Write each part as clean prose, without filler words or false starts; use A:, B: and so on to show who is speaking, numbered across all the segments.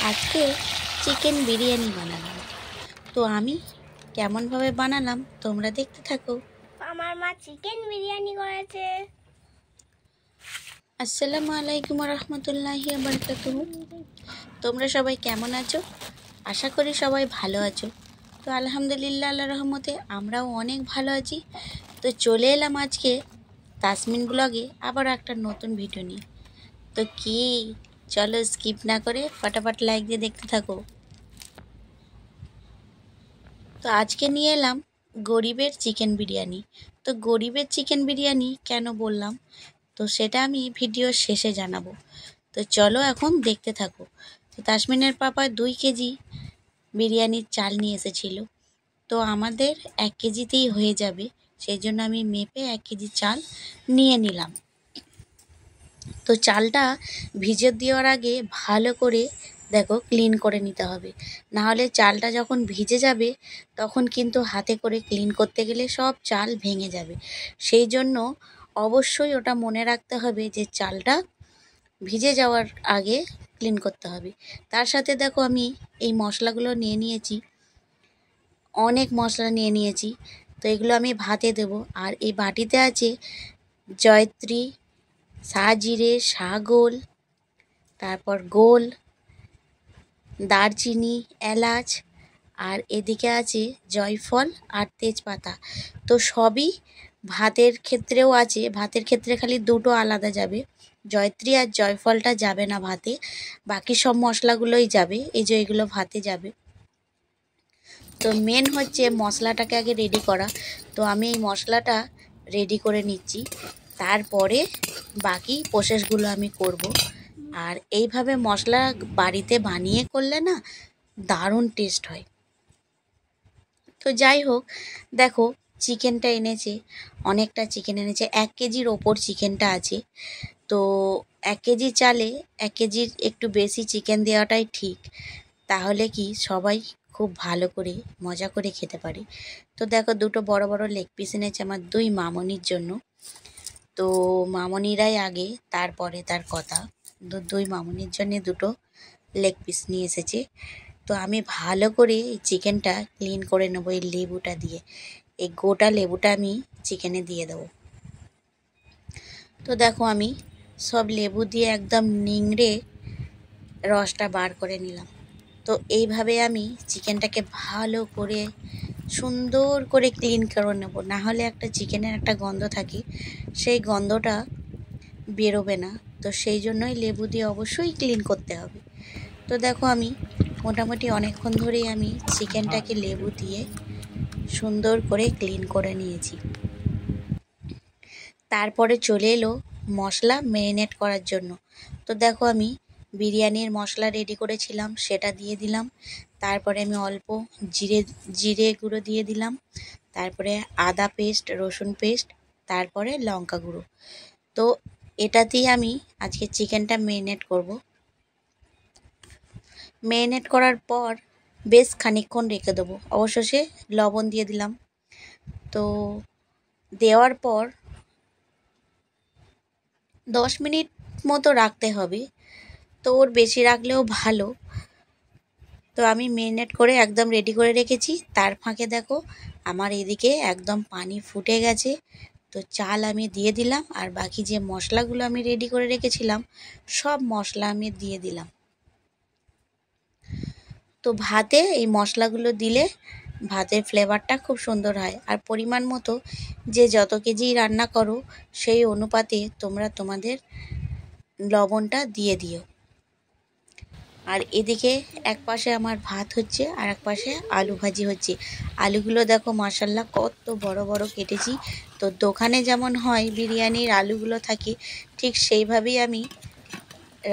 A: আজকে চিকেন বিরিয়ানি বানালাম। তো আমি কেমনভাবে বানালাম তোমরা দেখতে থাকো।
B: আমার মা চিকেন বিরিয়ানি করেছে।
A: আসসালামু আলাইকুম রহমতুল্লাহি ওয়া বারাকাতুহু। তোমরা সবাই কেমন আছো? আশা করি সবাই ভালো আছো। তো আলহামদুলিল্লাহ, আল্লাহর রহমতে আমরাও অনেক ভালো আছি। তো চলে এলাম আজকে তাসমিন ব্লগে আবার একটা নতুন ভিডিও নিয়ে। তো কি, চলো স্কিপ না করে ফটাফট লাইক দিয়ে দেখতে থাকো। তো আজকে নিয়ে এলাম গরিবের চিকেন বিরিয়ানি। তো গরিবের চিকেন বিরিয়ানি কেন বললাম, তো সেটা আমি ভিডিওর শেষে জানাবো। তো চলো এখন দেখতে থাকো। তো তাসমিনের পাপা 2 কেজি বিরিয়ানির চাল নিয়ে এসেছিল। তো আমাদের 1 কেজিতেই হয়ে যাবে, সেই জন্য আমি মেপে 1 কেজি চাল নিয়ে নিলাম। তো চালটা ভিজে দেওয়ার আগে ভালো করে দেখো ক্লিন করে নিতে হবে, না হলে চালটা যখন ভিজে যাবে তখন কিন্তু হাতে করে ক্লিন করতে গেলে সব চাল ভেঙে যাবে। সেই জন্য অবশ্যই ওটা মনে রাখতে হবে যে চালটা ভিজে যাওয়ার আগে ক্লিন করতে হবে। তার সাথে দেখো আমি এই মশলাগুলো নিয়ে নিয়েছি, অনেক মশলা নিয়ে নিয়েছি। তো এগুলো আমি ভাতে দেব। আর এই বাটিতে আছে জয়ত্রী, সাজিরে, শাহগোল, তারপর গোল, দারচিনি, এলাচ, আর এদিকে আছে জয়ফল আর তেজপাতা। তো সবই ভাতের ক্ষেত্রেও আছে, ভাতের ক্ষেত্রে খালি দুটো আলাদা যাবে, জয়ত্রী আর জয়ফলটা যাবে না ভাতে, বাকি সব মশলাগুলোই যাবে। এই যে এগুলো ভাতে যাবে। তো মেন হচ্ছে মশলাটাকে আগে রেডি করা। তো আমি এই মশলাটা রেডি করে নিচ্ছি, তারপরে বাকি প্রসেসগুলো আমি করব। আর এইভাবে মশলা বাড়িতে বানিয়ে করলে না দারুণ টেস্ট হয়। তো যাই হোক, দেখো চিকেনটা এনেছে, অনেকটা চিকেন এনেছে, 1 কেজির ওপর চিকেনটা আছে। তো 1 কেজি চালে 1 কেজির একটু বেশি চিকেন দেওয়াটাই ঠিক, তাহলে কি সবাই খুব ভালো করে মজা করে খেতে পারে। তো দেখো দুটো বড় বড় লেগ পিস এনেছে আমার 2 মামনির জন্য। তো মামনিরাই আগে, তারপরে তার কথা। 2 মামনির জন্য দুটো লেগ পিস নিয়ে এসেছে। তো আমি ভালো করে এই চিকেনটা ক্লিন করে নেবো এই লেবুটা দিয়ে। এই গোটা লেবুটা আমি চিকেনে দিয়ে দেবো। তো দেখো আমি সব লেবু দিয়ে একদম নিংড়ে রসটা বার করে নিলাম। তো এইভাবে আমি চিকেনটাকে ভালো করে সুন্দর করে ক্লিন করে নেব, না হলে একটা চিকেনের একটা গন্ধ থাকে, সেই গন্ধটা বেরোবে না। তো সেই জন্যই লেবু দিয়ে অবশ্যই ক্লিন করতে হবে। তো দেখো আমি মোটামুটি অনেকক্ষণ ধরেই আমি চিকেনটাকে লেবু দিয়ে সুন্দর করে ক্লিন করে নিয়েছি। তারপরে চলে এলো মশলা ম্যারিনেট করার জন্য। তো দেখো আমি বিরিয়ানির মশলা রেডি করেছিলাম, সেটা দিয়ে দিলাম। তারপরে আমি অল্প জিরে গুঁড়ো দিয়ে দিলাম, তারপরে আদা পেস্ট, রসুন পেস্ট, তারপরে লঙ্কা গুঁড়ো। তো এটাতেই আমি আজকে চিকেনটা ম্যারিনেট করব। ম্যারিনেট করার পর বেশ খানিকক্ষণ রেখে দেবো। অবশেষে লবণ দিয়ে দিলাম। তো দেওয়ার পর 10 মিনিট মতো রাখতে হবে। তো ওর বেশি রাখলেও ভালো। তো আমি ম্যারিনেট করে একদম রেডি করে রেখেছি। তার ফাঁকে দেখো আমার এদিকে একদম পানি ফুটে গেছে। তো চাল আমি দিয়ে দিলাম, আর বাকি যে মশলাগুলো আমি রেডি করে রেখেছিলাম সব মশলা আমি দিয়ে দিলাম। তো ভাতে এই মশলাগুলো দিলে ভাতের ফ্লেভারটা খুব সুন্দর হয়। আর পরিমাণ মতো যে যত কেজি রান্না করো সেই অনুপাতে তোমরা তোমাদের লবণটা দিয়ে দিও। আর এদিকে এক পাশে আমার ভাত হচ্ছে আর এক পাশে আলু ভাজি হচ্ছে। আলুগুলো দেখো মাশাল্লাহ কত বড় বড় কেটেছি। তো দোকানে যেমন হয় বিরিয়ানির আলুগুলো থাকে, ঠিক সেইভাবেই আমি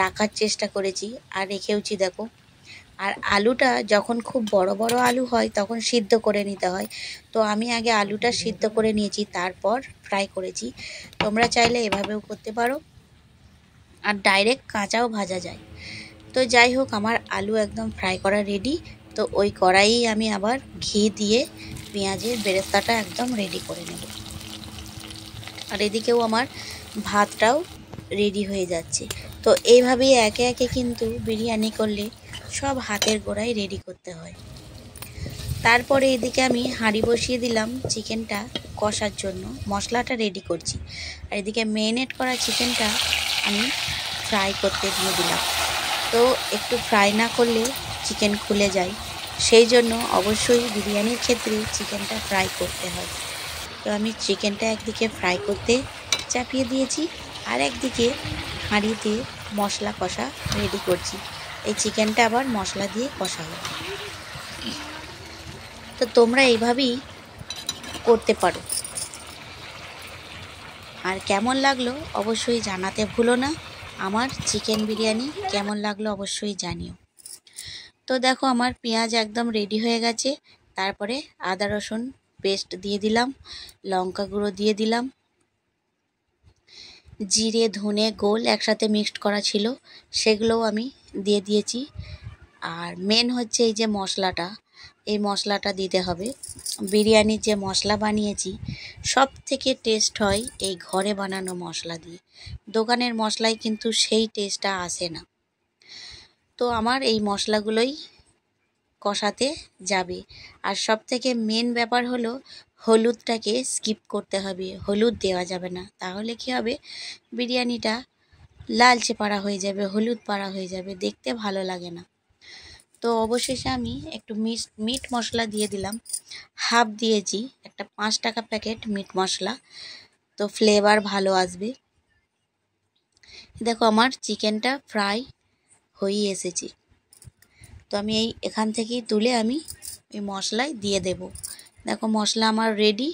A: রাখার চেষ্টা করেছি আর রেখেওছি দেখো। আর আলুটা যখন খুব বড় বড় আলু হয় তখন সিদ্ধ করে নিতে হয়। তো আমি আগে আলুটা সিদ্ধ করে নিয়েছি, তারপর ফ্রাই করেছি। তোমরা চাইলে এভাবেও করতে পারো, আর ডাইরেক্ট কাঁচাও ভাজা যায়। তো যাই হোক আমার আলু একদম ফ্রাই করা রেডি। তো ওই কড়াইয়ে আমি আবার ঘি দিয়ে পেঁয়াজের বেরেস্তাটা একদম রেডি করে নেব। আর এদিকেও আমার ভাতটাও রেডি হয়ে যাচ্ছে। তো এইভাবেই একে একে কিন্তু বিরিয়ানি করলে সব হাতের গোড়ায় রেডি করতে হয়। তারপরে এদিকে আমি হাঁড়ি বসিয়ে দিলাম চিকেনটা কষার জন্য, মশলাটা রেডি করছি। আর এদিকে মেরিনেট করা চিকেনটা আমি ফ্রাই করতে দিয়ে দিলাম। তো একটু ফ্রাই না করলে চিকেন খুলে যায়, সেই জন্য অবশ্যই বিরিয়ানির ক্ষেত্রে চিকেনটা ফ্রাই করতে হয়। তো আমি চিকেনটা একদিকে ফ্রাই করতে চাপিয়ে দিয়েছি, আর একদিকে হাঁড়িতে মশলা কষা রেডি করছি। এই চিকেনটা আবার মশলা দিয়ে কষা হবে। তো তোমরা এইভাবেই করতে পারো। আর কেমন লাগলো অবশ্যই জানাতে ভুলো না। আমার চিকেন বিরিয়ানি কেমন লাগলো অবশ্যই জানিও। তো দেখো আমার পেঁয়াজ একদম রেডি হয়ে গেছে। তারপরে আদা রসুন পেস্ট দিয়ে দিলাম, লঙ্কা গুঁড়ো দিয়ে দিলাম, জিরে ধনে গোল একসাথে মিক্সড করা ছিল সেগুলোও আমি দিয়ে দিয়েছি। আর মেন হচ্ছে এই যে মশলাটা, এই মশলাটা দিতে হবে। বিরিয়ানির যে মশলা বানিয়েছি সব থেকে টেস্ট হয় এই ঘরে বানানো মশলা দিয়ে। দোকানের মশলায় কিন্তু সেই টেস্টটা আসে না। তো আমার এই মশলাগুলোই কষাতে যাবে। আর সব থেকে মেন ব্যাপার হলো হলুদটাকে স্কিপ করতে হবে, হলুদ দেওয়া যাবে না। তাহলে কি হবে, বিরিয়ানিটা লালচে পাড়া হয়ে যাবে, হলুদ পাড়া হয়ে যাবে, দেখতে ভালো লাগে না। তো অবশেষে আমি একটু মিট মশলা দিয়ে দিলাম, হাফ দিয়েছি, একটা 5 টাকা প্যাকেট মিট মশলা, তো ফ্লেভার ভালো আসবে। দেখো আমার চিকেনটা ফ্রাই হয়ে এসেছে। তো আমি এখান থেকেই তুলে আমি এই মশলায় দিয়ে দেব। দেখো মশলা আমার রেডি,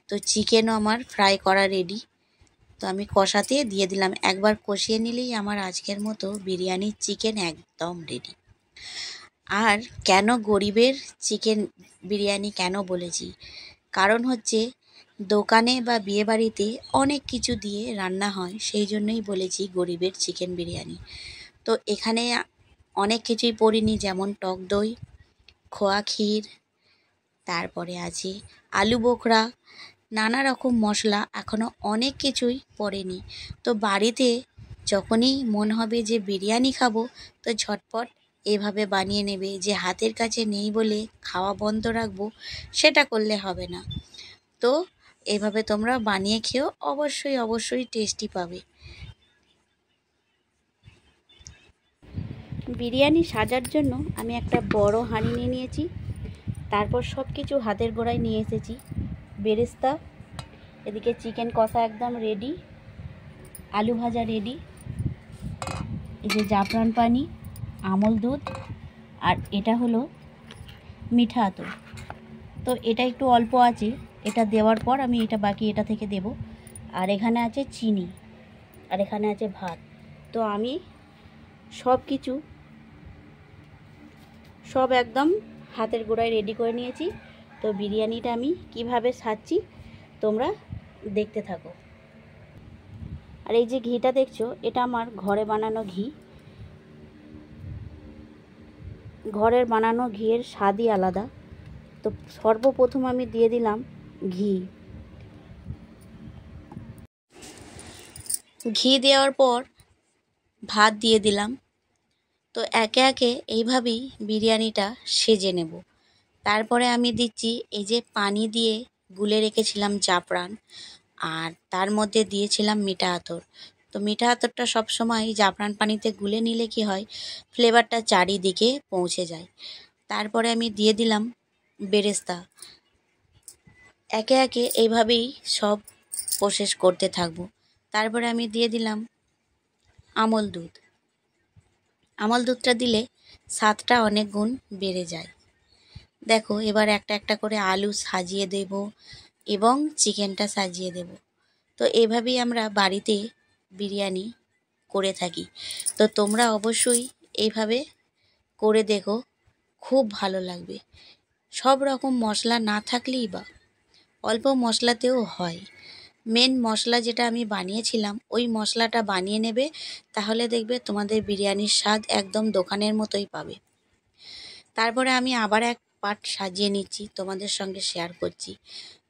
A: তো চিকেনও আমার ফ্রাই করা রেডি। তো আমি কষাতে দিয়ে দিলাম, একবার কষিয়ে নিলেই আমার আজকের মতো বিরিয়ানির চিকেন একদম রেডি। আর কেন গরিবের চিকেন বিরিয়ানি কেন বলেছি, কারণ হচ্ছে দোকানে বা বিয়েবাড়িতে অনেক কিছু দিয়ে রান্না হয়, সেই জন্যই বলেছি গরিবের চিকেন বিরিয়ানি। তো এখানে অনেক কিছুই পড়িনি, যেমন টক দই, খোয়া ক্ষীর, তারপরে আছে আলু বোখরা, নানা রকম মশলা, এখনও অনেক কিছুই পড়েনি। তো বাড়িতে যখনই মন হবে যে বিরিয়ানি খাবো, তো ঝটপট এভাবে বানিয়ে নেবে। যে হাতের কাছে নেই বলে খাওয়া বন্ধ রাখবো, সেটা করলে হবে না। তো এভাবে তোমরা বানিয়ে খেও, অবশ্যই অবশ্যই টেস্টি পাবে। বিরিয়ানি সাজার জন্য আমি একটা বড় হাঁড়ি নিয়ে নিয়েছি। তারপর সব কিছু হাতের গোড়ায় নিয়ে এসেছি। বেরেস্তা, এদিকে চিকেন কষা একদম রেডি, আলু ভাজা রেডি, এই যে জাফরান পানি, আমল দুধ, আর এটা হলো মিঠা আতর। তো এটা একটু অল্প আছে, এটা দেওয়ার পর আমি এটা বাকি এটা থেকে দেব। আর এখানে আছে চিনি, আর এখানে আছে ভাত। তো আমি সব একদম হাতের গোড়ায় রেডি করে নিয়েছি। তো বিরিয়ানিটা আমি কিভাবে সাজছি তোমরা দেখতে থাকো। আর এই যে ঘিটা দেখছো, এটা আমার ঘরে বানানো ঘি। ঘরের বানানো ঘিয়ের স্বাদই আলাদা। তো সর্বপ্রথম আমি দিয়ে দিলাম ঘি। ঘি দেওয়ার পর ভাত দিয়ে দিলাম। তো একে একে এইভাবেই বিরিয়ানিটা সেজে নেব। তারপরে আমি দিচ্ছি এই যে পানি দিয়ে গুলে রেখেছিলাম জাফরান, আর তার মধ্যে দিয়েছিলাম মিঠা আতর। তো মিঠা আতরটা সবসময় জাফরান পানিতে গুলে নিলে কি হয়, ফ্লেভারটা চারিদিকে পৌঁছে যায়। তারপরে আমি দিয়ে দিলাম বেরেস্তা। একে একে এইভাবেই সব প্রসেস করতে থাকবো। তারপরে আমি দিয়ে দিলাম আমল দুধ। আমল দুধটা দিলে স্বাদটা অনেক গুণ বেড়ে যায়। দেখো এবার একটা একটা করে আলু সাজিয়ে দেব এবং চিকেনটা সাজিয়ে দেব। তো এভাবেই আমরা বাড়িতে বিরিয়ানি করে থাকি। তো তোমরা অবশ্যই এইভাবে করে দেখো, খুব ভালো লাগবে। সব রকম মশলা না থাকলেই বা অল্প মশলাতেও হয়। মেন মশলা যেটা আমি বানিয়েছিলাম ওই মশলাটা বানিয়ে নেবে, তাহলে দেখবে তোমাদের বিরিয়ানির স্বাদ একদম দোকানের মতোই পাবে। তারপরে আমি আবার এক পার্ট সাজিয়ে নিচ্ছি, তোমাদের সঙ্গে শেয়ার করছি।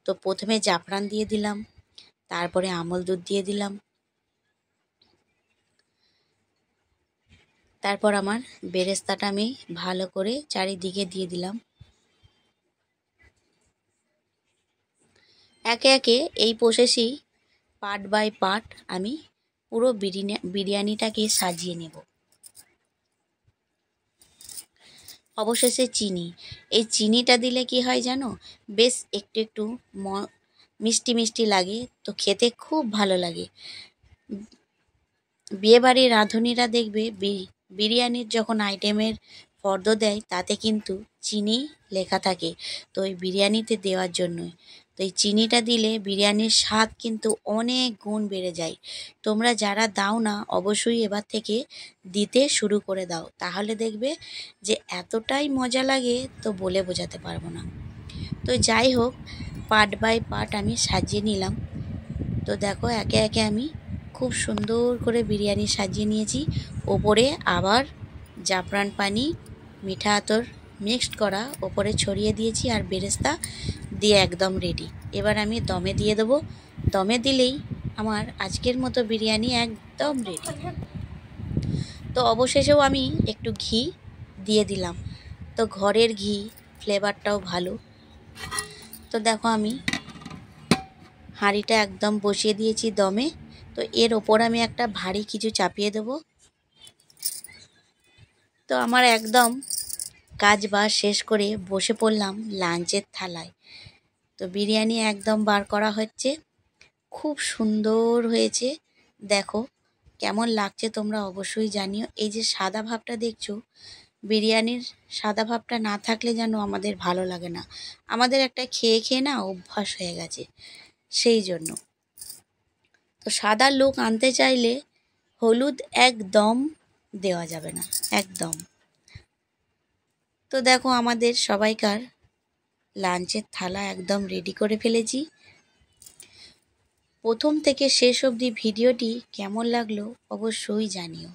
A: তো প্রথমে জাফরান দিয়ে দিলাম, তারপরে আমল দুধ দিয়ে দিলাম, তারপর আমার বেরেস্তাটা আমি ভালো করে চারিদিকে দিয়ে দিলাম। একে একে এই প্রসেসেই পার্ট বাই পার্ট আমি পুরো বিরিয়ানিটাকে সাজিয়ে নেব। অবশেষে চিনি, এই চিনিটা দিলে কি হয় জানো, বেশ একটু একটু মিষ্টি মিষ্টি লাগে, তো খেতে খুব ভালো লাগে। বিয়েবাড়ির রাঁধুনিরা দেখবে বিরিয়ানির যখন আইটেমের ফর্দ দেয় তাতে কিন্তু চিনি লেখা থাকে, তো ওই বিরিয়ানিতে দেওয়ার জন্যই। তো এই চিনিটা দিলে বিরিয়ানির স্বাদ কিন্তু অনেক গুণ বেড়ে যায়। তোমরা যারা দাও না অবশ্যই এবার থেকে দিতে শুরু করে দাও, তাহলে দেখবে যে এতটাই মজা লাগে তো বলে বোঝাতে পারবো না। তো যাই হোক, পার্ট বাই পার্ট আমি সাজিয়ে নিলাম। তো দেখো একে একে আমি খুব সুন্দর করে বিরিয়ানি সাজিয়ে নিয়েছি। ওপরে আবার জাফরান পানি, মিঠা আতর মিক্সড করা ওপরে ছড়িয়ে দিয়েছি, আর বেরেস্তা দিয়ে একদম রেডি। এবার আমি দমে দিয়ে দেবো। দমে দিলেই আমার আজকের মতো বিরিয়ানি একদম রেডি। তো অবশেষেও আমি একটু ঘি দিয়ে দিলাম, তো ঘরের ঘি ফ্লেভারটাও ভালো। তো দেখো আমি হাঁড়িটা একদম বসিয়ে দিয়েছি দমে। তো এর ওপর আমি একটা ভারী কিছু চাপিয়ে দেব। তো আমার একদম কাজ বাজ শেষ করে বসে পড়লাম লাঞ্চের থালায়। তো বিরিয়ানি একদম বার করা হচ্ছে, খুব সুন্দর হয়েছে। দেখো কেমন লাগছে তোমরা অবশ্যই জানিও। এই যে সাদা ভাবটা দেখছো, বিরিয়ানির সাদা ভাবটা না থাকলে যেন আমাদের ভালো লাগে না। আমাদের একটা খেয়ে খেয়ে না অভ্যাস হয়ে গেছে, সেই জন্য। তো সাদা লুক আনতে চাইলে হলুদ একদম দেওয়া যাবে না, একদম। তো দেখো আমাদের সবাইকার লাঞ্চের থালা একদম রেডি করে ফেলেছি। প্রথম থেকে শেষ অবধি ভিডিওটি কেমন লাগলো অবশ্যই জানিও।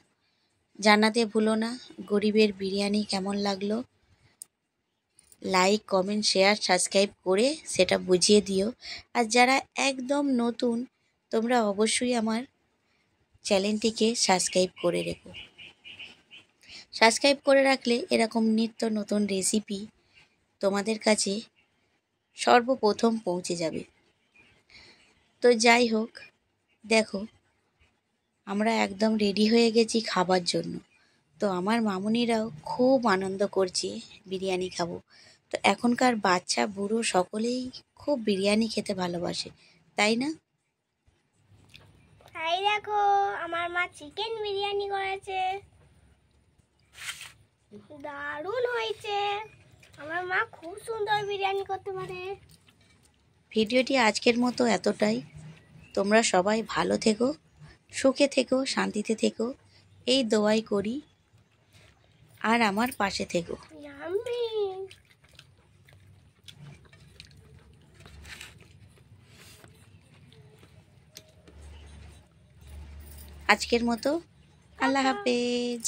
A: জানাতে ভুলো না গরিবের বিরিয়ানি কেমন লাগলো। লাইক, কমেন্ট, শেয়ার, সাবস্ক্রাইব করে সেটা বুঝিয়ে দিও। আর যারা একদম নতুন, তোমরা অবশ্যই আমার চ্যানেলটিকে সাবস্ক্রাইব করে রেখো। সাবস্ক্রাইব করে রাখলে এরকম নিত্য নতুন রেসিপি তোমাদের কাছে সর্বপ্রথম পৌঁছে যাবে। তো যাই হোক, দেখো আমরা একদম রেডি হয়ে গেছি খাবার জন্য। তো আমার মামুনিরাও খুব আনন্দ করছে বিরিয়ানি খাবো। তো এখনকার বাচ্চা বুড়ো সকলেই খুব বিরিয়ানি খেতে ভালোবাসে, তাই না?
B: তাই দেখো আমার মা চিকেন বিরিয়ানি করেছে, দারুণ হয়েছে। আমার মা খুব সুন্দর বিরিয়ানি করতে পারে।
A: ভিডিওটি আজকের মতো এতটাই। তোমরা সবাই ভালো থেকো, সুখে থেকো, শান্তিতে থেকো, এই দোয়াই করি। আর আমার পাশে থেকো।
B: ইয়াম্মি।
A: আজকের মতো আল্লাহ হাফেজ।